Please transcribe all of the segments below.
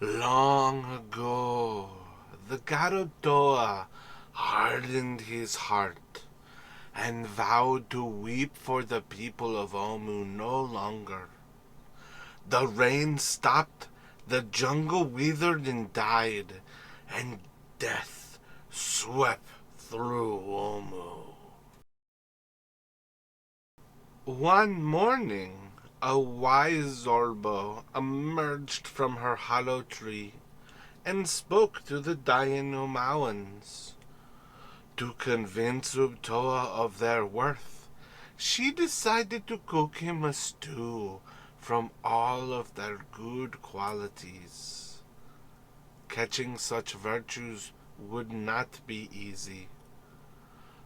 Long ago, the god Ubtoa hardened his heart and vowed to weep for the people of Omu no longer. The rain stopped, the jungle withered and died, and death swept through Omu. One morning, a wise Zorbo emerged from her hollow tree and spoke to the dying Omawans. To convince Ubtoa of their worth, she decided to cook him a stew from all of their good qualities. Catching such virtues would not be easy,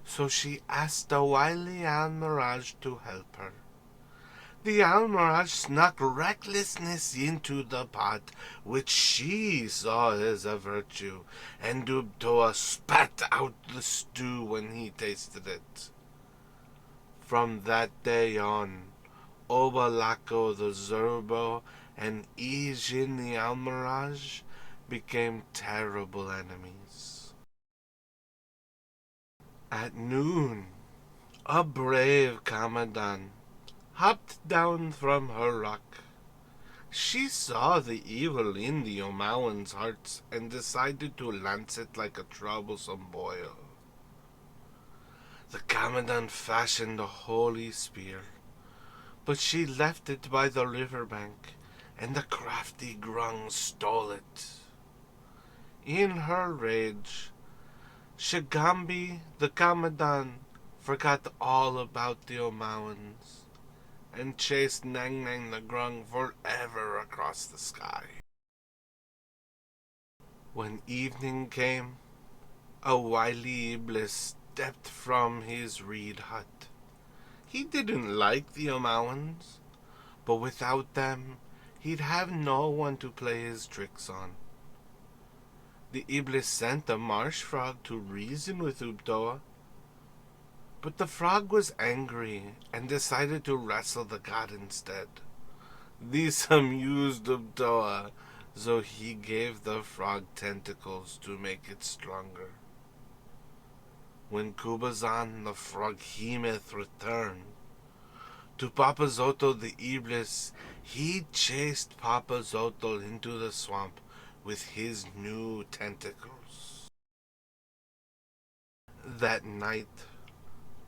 so she asked the wily ALMIRAJ to help her. The ALMIRAJ snuck recklessness into the pot, which she saw as a virtue, and Ubtoa spat out the stew when he tasted it. From that day on, Obalako the Zorbo and Ijin the ALMIRAJ became terrible enemies. At noon, a brave KAMADAN hopped down from her rock. She saw the evil in the Omawans' hearts and decided to lance it like a troublesome boil. The KAMADAN fashioned a holy spear, but she left it by the riverbank, and the crafty GRUNG stole it. In her rage, Shigambi the KAMADAN forgot all about the Omawans and chased Nangnang the GRUNG forever across the sky. When evening came, a wily IBLIS stepped from his reed hut. He didn't like the Omawans, but without them, he'd have no one to play his tricks on. The IBLIS sent a marsh frog to reason with Ubtoa, but the frog was angry and decided to wrestle the god instead. This amused Ubtoa, so he gave the frog tentacles to make it stronger. When Kubazan the FROGHEMOTH returned, to Papazotl the IBLIS, he chased Papazotl into the swamp with his new tentacles. That night,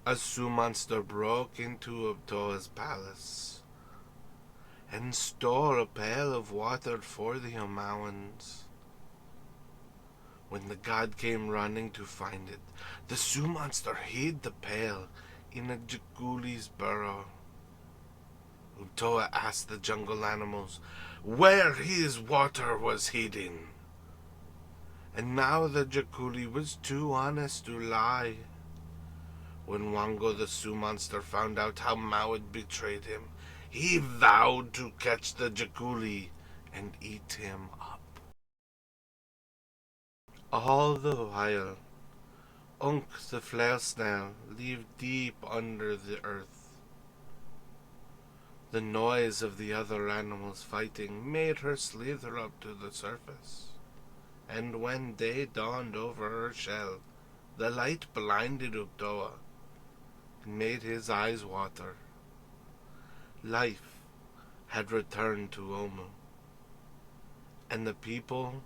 a Sioux monster broke into Ubtoa's palace and stole a pail of water for the Omawans. When the god came running to find it, the Sioux monster hid the pail in a Jakuli's burrow. Ubtoa asked the jungle animals where his water was hidden, and now the Jakuli was too honest to lie. When Wango the Sioux monster found out how Mao had betrayed him, he vowed to catch the Jakuli and eat him up. All the while, Unk the FLAIL snail lived deep under the earth. The noise of the other animals fighting made her slither up to the surface, and when day dawned over her shell, the light blinded Ubtoa and made his eyes water. Life had returned to Omu, and the people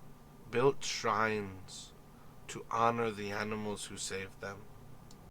built shrines to honor the animals who saved them.